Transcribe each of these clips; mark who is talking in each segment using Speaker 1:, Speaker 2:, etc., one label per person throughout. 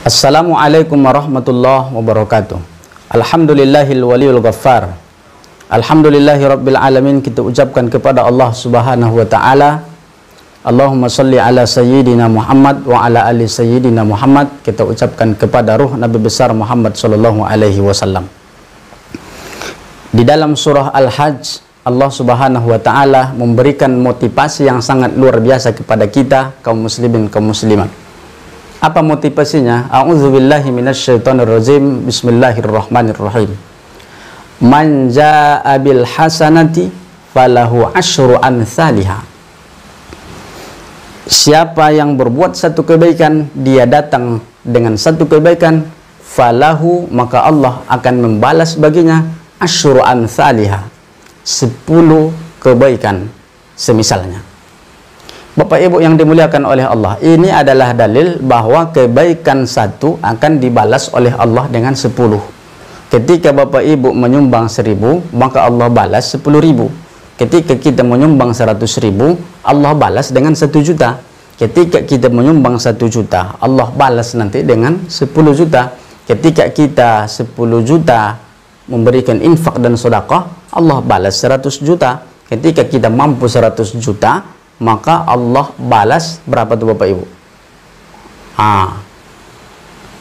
Speaker 1: Assalamualaikum warahmatullahi wabarakatuh. Alhamdulillahil waliyul ghaffar. Alhamdulillahi rabbil alamin. Kita ucapkan kepada Allah subhanahu wa ta'ala, Allahumma salli ala sayyidina Muhammad wa ala ali sayyidina Muhammad. Kita ucapkan kepada ruh Nabi besar Muhammad sallallahu alaihi wasallam. Di dalam surah Al-Hajj, Allah subhanahu wa ta'ala memberikan motivasi yang sangat luar biasa kepada kita kaum muslimin, kaum muslimat. Apa motivasinya? A'udzubillahi minasyaitonirrajim. Bismillahirrahmanirrahim. Man jaa'a bil hasanati falahu asyru amsalihha. Siapa yang berbuat satu kebaikan, dia datang dengan satu kebaikan, falahu, maka Allah akan membalas baginya asyru amsalihha, 10 kebaikan semisalnya. Bapak Ibu yang dimuliakan oleh Allah, ini adalah dalil bahwa kebaikan satu akan dibalas oleh Allah dengan 10. Ketika Bapak Ibu menyumbang 1000, maka Allah balas 10.000. Ketika kita menyumbang 100.000, Allah balas dengan 1 juta. Ketika kita menyumbang 1 juta, Allah balas nanti dengan 10 juta. Ketika kita 10 juta memberikan infak dan sedekah, Allah balas 100 juta. Ketika kita mampu 100 juta, maka Allah balas berapa tuh Bapak Ibu?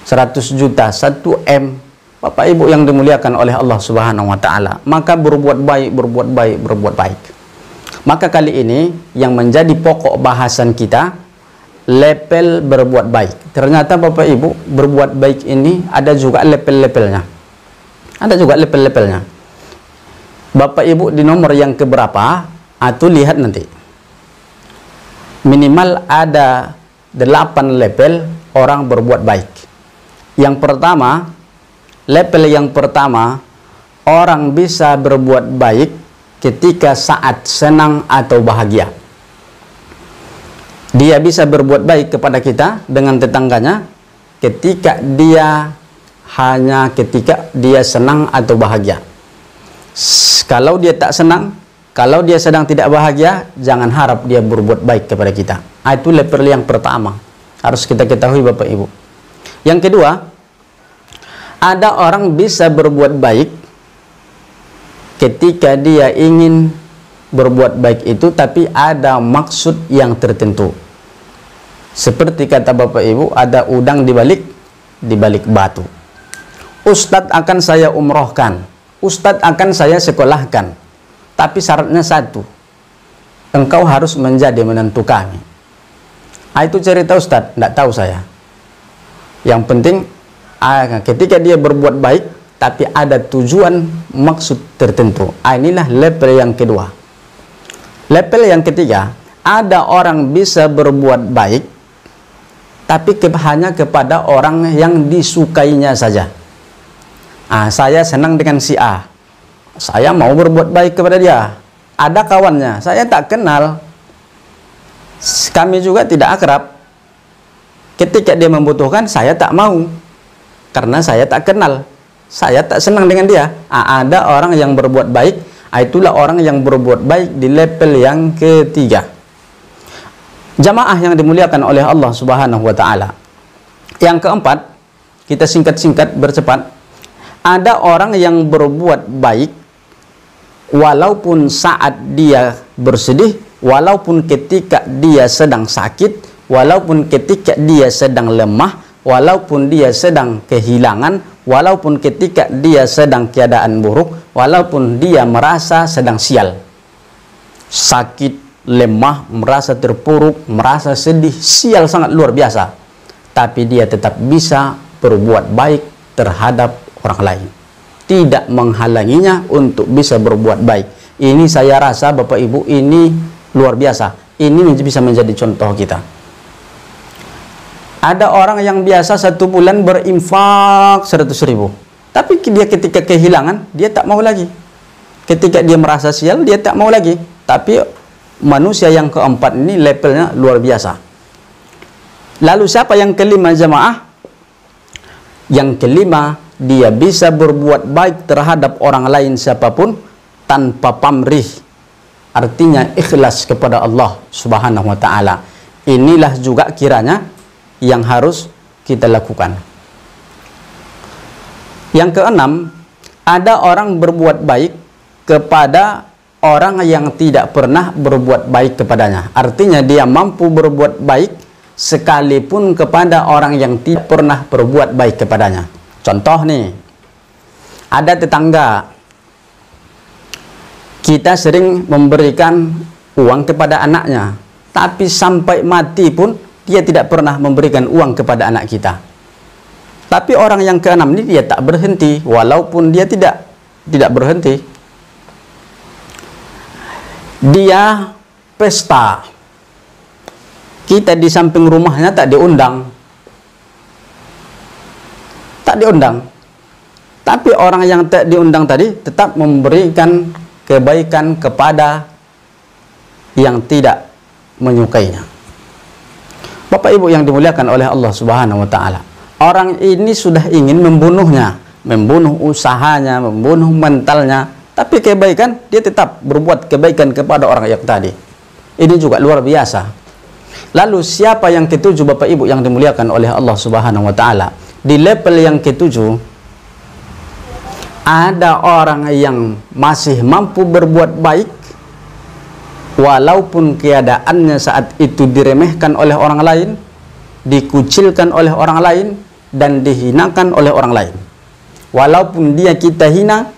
Speaker 1: 100 juta, 1 M. Bapak Ibu yang dimuliakan oleh Allah subhanahu wa ta'ala, maka berbuat baik, berbuat baik, berbuat baik. Maka kali ini yang menjadi pokok bahasan kita, level berbuat baik. Ternyata Bapak Ibu, berbuat baik ini ada juga level-levelnya. Ada juga level-levelnya. Bapak Ibu di nomor yang keberapa? Atau lihat nanti. Minimal ada 8 level orang berbuat baik. Yang pertama, level yang pertama, orang bisa berbuat baik ketika saat senang atau bahagia. Dia bisa berbuat baik kepada kita dengan tetangganya ketika dia senang atau bahagia. Kalau dia tak senang, kalau dia sedang tidak bahagia, jangan harap dia berbuat baik kepada kita. Itu level yang pertama, harus kita ketahui Bapak Ibu. Yang kedua, ada orang bisa berbuat baik ketika dia ingin berbuat baik itu, tapi ada maksud yang tertentu. Seperti kata Bapak Ibu, ada udang di balik batu. Ustadz akan saya umrohkan, Ustadz akan saya sekolahkan, tapi syaratnya satu, engkau harus menjadi menantu kami. Itu cerita Ustadz, tidak tahu saya. Yang penting ketika dia berbuat baik tapi ada tujuan maksud tertentu. Inilah level yang kedua. Level yang ketiga, ada orang bisa berbuat baik tapi hanya kepada orang yang disukainya saja. Saya senang dengan si A, saya mau berbuat baik kepada dia. Ada kawannya, saya tak kenal, kami juga tidak akrab. Ketika dia membutuhkan, saya tak mau, karena saya tak kenal, saya tak senang dengan dia. Ada orang yang berbuat baik, itulah orang yang berbuat baik di level yang ketiga. Jamaah yang dimuliakan oleh Allah subhanahu wa ta'ala. Yang keempat, kita singkat-singkat bercepat. Ada orang yang berbuat baik walaupun saat dia bersedih, walaupun ketika dia sedang sakit, walaupun ketika dia sedang lemah, walaupun dia sedang kehilangan, walaupun ketika dia sedang keadaan buruk, walaupun dia merasa sedang sial, sakit, lemah, merasa terpuruk, merasa sedih, sial sangat luar biasa, tapi dia tetap bisa berbuat baik terhadap orang lain, tidak menghalanginya untuk bisa berbuat baik. Ini saya rasa Bapak Ibu, ini luar biasa. Ini bisa menjadi contoh kita. Ada orang yang biasa 1 bulan berinfak 100.000, tapi dia ketika kehilangan, dia tak mau lagi. Ketika dia merasa sial, dia tak mau lagi. Tapi manusia yang keempat ini levelnya luar biasa. Lalu siapa yang kelima jamaah? Yang kelima, dia bisa berbuat baik terhadap orang lain siapapun tanpa pamrih. Artinya ikhlas kepada Allah subhanahu wa ta'ala. Inilah juga kiranya yang harus kita lakukan. Yang keenam, ada orang berbuat baik kepada orang yang tidak pernah berbuat baik kepadanya. Artinya dia mampu berbuat baik sekalipun kepada orang yang tidak pernah berbuat baik kepadanya. Contoh nih, ada tetangga, kita sering memberikan uang kepada anaknya, tapi sampai mati pun dia tidak pernah memberikan uang kepada anak kita. Tapi orang yang keenam ini dia tak berhenti, walaupun dia tidak berhenti. Dia pesta, kita di samping rumahnya tak diundang, tapi orang yang tak diundang tadi tetap memberikan kebaikan kepada yang tidak menyukainya. Bapak Ibu yang dimuliakan oleh Allah Subhanahu wa taala, orang ini sudah ingin membunuhnya, membunuh usahanya, membunuh mentalnya, tapi kebaikan, dia tetap berbuat kebaikan kepada orang yang tadi. Ini juga luar biasa. Lalu siapa yang ketujuh, Bapak Ibu yang dimuliakan oleh Allah Subhanahu wa taala? Di level yang ketujuh, ada orang yang masih mampu berbuat baik walaupun keadaannya saat itu diremehkan oleh orang lain, dikucilkan oleh orang lain, dan dihinakan oleh orang lain. Walaupun dia kita hina,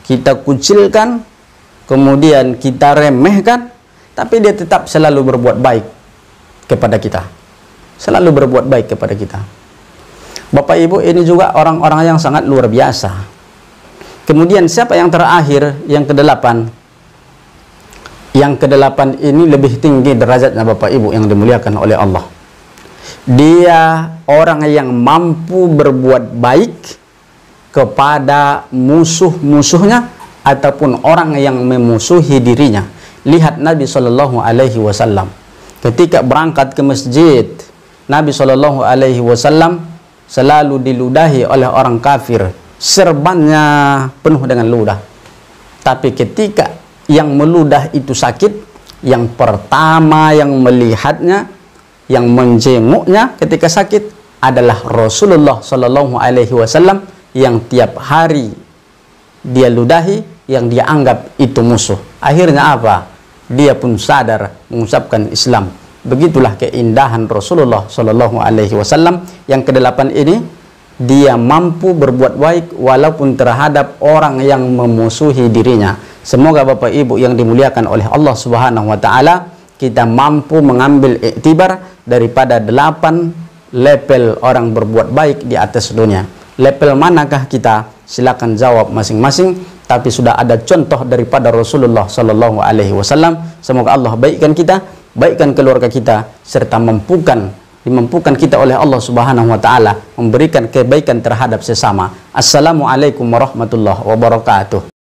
Speaker 1: kita kucilkan, kemudian kita remehkan, tapi dia tetap selalu berbuat baik kepada kita. Selalu berbuat baik kepada kita. Bapak Ibu, ini juga orang-orang yang sangat luar biasa. Kemudian siapa yang terakhir, yang kedelapan? Yang kedelapan ini lebih tinggi derajatnya, Bapak Ibu yang dimuliakan oleh Allah. Dia orang yang mampu berbuat baik kepada musuh-musuhnya ataupun orang yang memusuhi dirinya. Lihat Nabi Shallallahu Alaihi Wasallam ketika berangkat ke masjid, Nabi Shallallahu Alaihi Wasallam selalu diludahi oleh orang kafir, serbannya penuh dengan ludah. Tapi ketika yang meludah itu sakit, yang pertama yang melihatnya, yang menjenguknya ketika sakit adalah Rasulullah Shallallahu Alaihi Wasallam, yang tiap hari dia ludahi, yang dia anggap itu musuh. Akhirnya apa? Dia pun sadar mengucapkan Islam. Begitulah keindahan Rasulullah Shallallahu Alaihi Wasallam. Yang kedelapan ini, dia mampu berbuat baik walaupun terhadap orang yang memusuhi dirinya. Semoga Bapak Ibu yang dimuliakan oleh Allah Subhanahu wa taala, kita mampu mengambil iktibar daripada 8 level orang berbuat baik di atas dunia. Level manakah kita? Silakan jawab masing-masing. Tapi sudah ada contoh daripada Rasulullah Sallallahu Alaihi Wasallam. Semoga Allah baikkan kita, baikkan keluarga kita, serta dimampukan kita oleh Allah Subhanahu Wa Taala memberikan kebaikan terhadap sesama. Assalamualaikum warahmatullahi wabarakatuh.